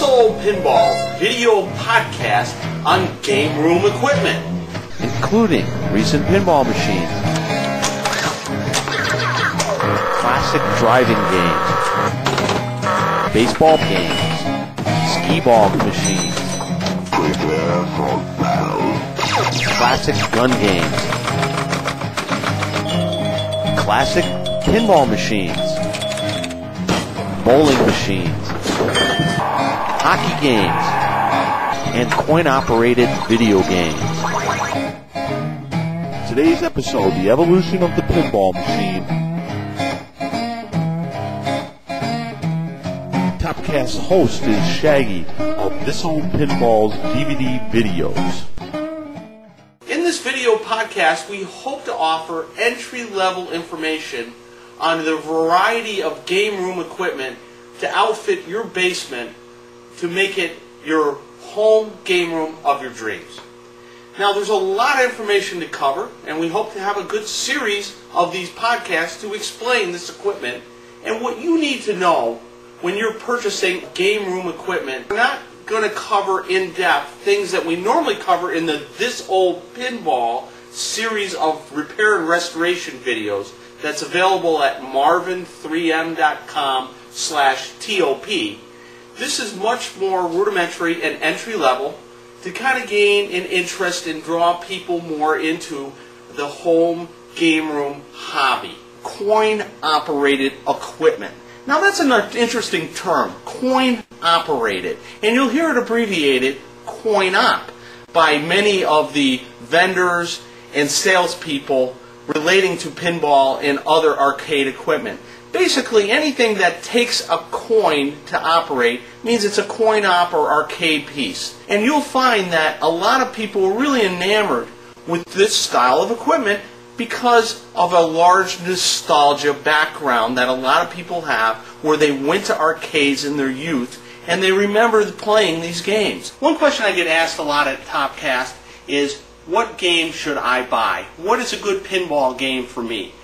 This Old Pinball video podcast on game room equipment, including recent pinball machines, classic driving games, baseball games, skee-ball machines, classic gun games, classic pinball machines, bowling machines, hockey games, and coin-operated video games. Today's episode, the evolution of the pinball machine. TOPcast host is Shaggy of This Old Pinball's DVD videos. In this video podcast, we hope to offer entry-level information on the variety of game room equipment to outfit your basement to make it your home game room of your dreams. Now, there's a lot of information to cover, and we hope to have a good series of these podcasts to explain this equipment and what you need to know when you're purchasing game room equipment. We're not going to cover in depth things that we normally cover in the This Old Pinball series of repair and restoration videos that's available at marvin3m.com/TOP. This is much more rudimentary and entry level to kind of gain an interest and draw people more into the home game room hobby. Coin-operated equipment. Now that's an interesting term, coin-operated. And you'll hear it abbreviated coin-op by many of the vendors and salespeople relating to pinball and other arcade equipment. Basically, anything that takes a coin to operate means it's a coin-op or arcade piece. And you'll find that a lot of people are really enamored with this style of equipment because of a large nostalgia background that a lot of people have where they went to arcades in their youth and they remember playing these games. One question I get asked a lot at TOPcast is, what game should I buy? What is a good pinball game for me?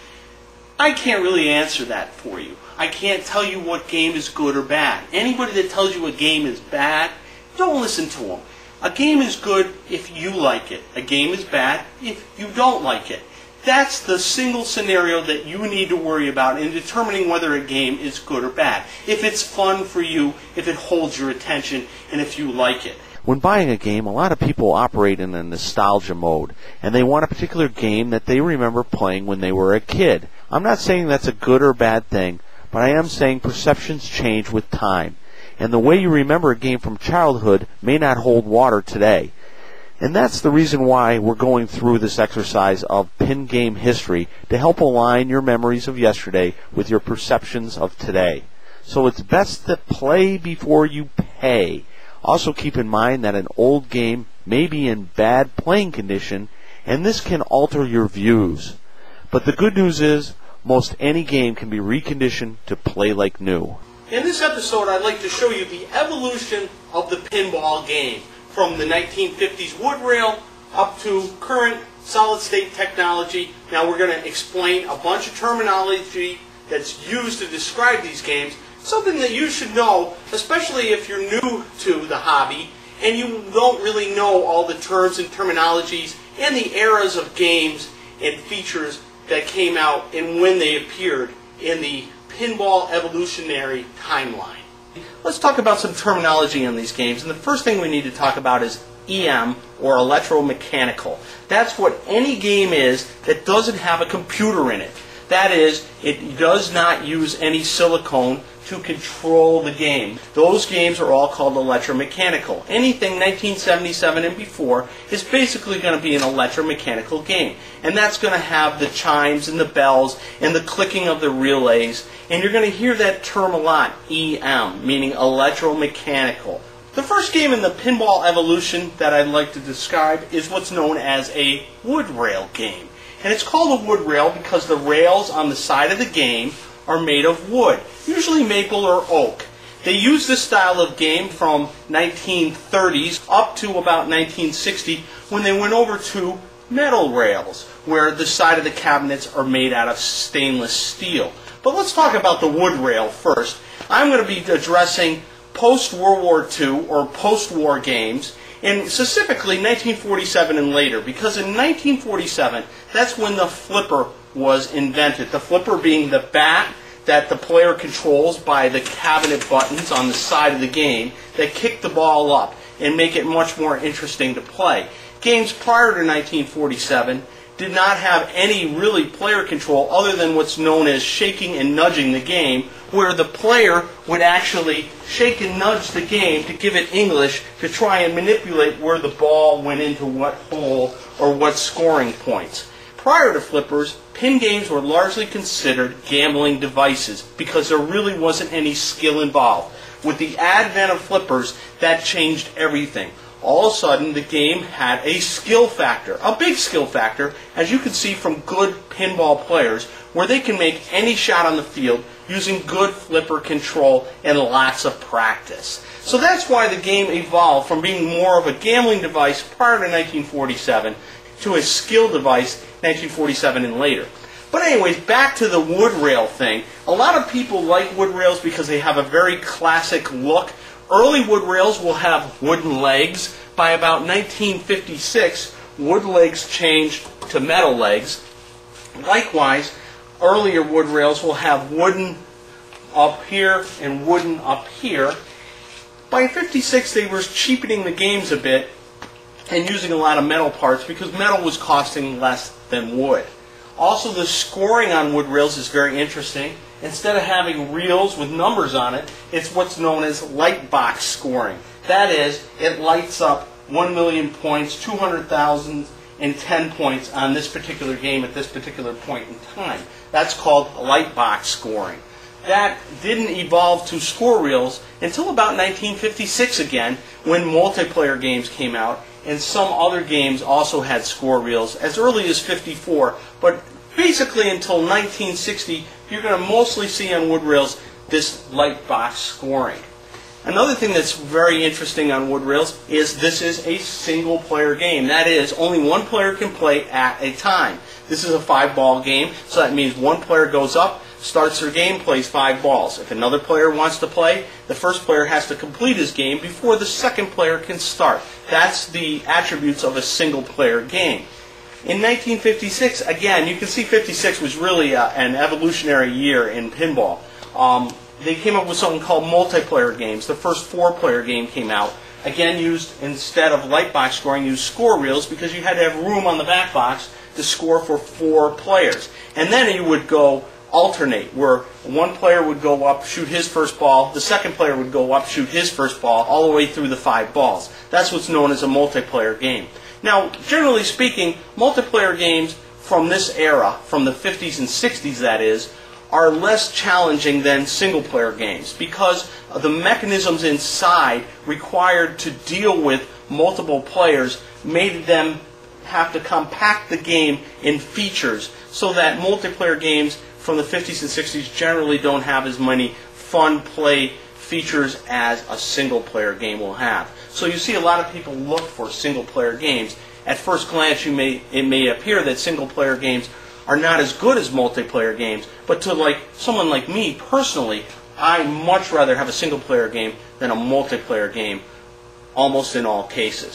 I can't really answer that for you. I can't tell you what game is good or bad. Anybody that tells you a game is bad, don't listen to them. A game is good if you like it. A game is bad if you don't like it. That's the single scenario that you need to worry about in determining whether a game is good or bad. If it's fun for you, if it holds your attention, and if you like it. When buying a game, a lot of people operate in a nostalgia mode, and they want a particular game that they remember playing when they were a kid. I'm not saying that's a good or bad thing, but I am saying perceptions change with time, and the way you remember a game from childhood may not hold water today. And that's the reason why we're going through this exercise of pin game history to help align your memories of yesterday with your perceptions of today. So it's best to play before you pay. Also keep in mind that an old game may be in bad playing condition, and this can alter your views. But the good news is, most any game can be reconditioned to play like new. In this episode, I'd like to show you the evolution of the pinball game, from the 1950s wood rail up to current solid-state technology. Now we're going to explain a bunch of terminology that's used to describe these games, something that you should know, especially if you're new to the hobby and you don't really know all the terms and terminologies and the eras of games and features that came out and when they appeared in the pinball evolutionary timeline. Let's talk about some terminology in these games, and the first thing we need to talk about is EM, or electromechanical. That's what any game is that doesn't have a computer in it. That is, it does not use any silicone to control the game. Those games are all called electromechanical. Anything 1977 and before is basically going to be an electromechanical game. And that's going to have the chimes and the bells and the clicking of the relays. And you're going to hear that term a lot, EM, meaning electromechanical. The first game in the pinball evolution that I'd like to describe is what's known as a wood rail game. And it's called a wood rail because the rails on the side of the game are made of wood, usually maple or oak. They used this style of game from 1930s up to about 1960 when they went over to metal rails, where the side of the cabinets are made out of stainless steel. But let's talk about the wood rail first. I'm going to be addressing post-World War II or post-war games, and specifically 1947 and later, because in 1947, that's when the flipper was invented. The flipper being the bat that the player controls by the cabinet buttons on the side of the game that kick the ball up and make it much more interesting to play. Games prior to 1947 did not have any really player control other than what's known as shaking and nudging the game, where the player would actually shake and nudge the game to give it English to try and manipulate where the ball went into what hole or what scoring points. Prior to flippers, pin games were largely considered gambling devices because there really wasn't any skill involved. With the advent of flippers, that changed everything. All of a sudden, the game had a skill factor, a big skill factor, as you can see from good pinball players, where they can make any shot on the field using good flipper control and lots of practice. So that's why the game evolved from being more of a gambling device prior to 1947 to a skill device 1947 and later. But anyways, back to the wood rail thing. A lot of people like wood rails because they have a very classic look. Early wood rails will have wooden legs. By about 1956, wood legs changed to metal legs. Likewise, earlier wood rails will have wooden up here and wooden up here. By 56, they were cheapening the games a bit and using a lot of metal parts because metal was costing less than wood. Also, the scoring on wood rails is very interesting. Instead of having reels with numbers on it, it's what's known as light box scoring. That is, it lights up 1 million points, 200,000, and 10 points on this particular game at this particular point in time. That's called light box scoring. That didn't evolve to score reels until about 1956 again, when multiplayer games came out, and some other games also had score reels as early as 54, but basically until 1960, you're going to mostly see on wood rails this light box scoring. Another thing that's very interesting on wood rails is this is a single player game. That is, only one player can play at a time. This is a 5-ball game, so that means one player goes up, starts their game, plays 5 balls. If another player wants to play, the first player has to complete his game before the second player can start. That's the attributes of a single player game. In 1956, again, you can see 56 was really an evolutionary year in pinball. They came up with something called multiplayer games. The first 4-player game came out. Again, used, instead of light box scoring, used score reels because you had to have room on the back box to score for 4 players. And then you would go alternate, where one player would go up, shoot his first ball, the second player would go up, shoot his first ball, all the way through the 5 balls. That's what's known as a multiplayer game. Now, generally speaking, multiplayer games from this era, from the 50s and 60s that is, are less challenging than single-player games because the mechanisms inside required to deal with multiple players made them have to compact the game in features so that multiplayer games from the 50s and 60s generally don't have as many fun play features as a single-player game will have. So you see a lot of people look for single-player games. At first glance, it may appear that single-player games are not as good as multiplayer games, but to someone like me personally, I much rather have a single-player game than a multiplayer game, almost in all cases.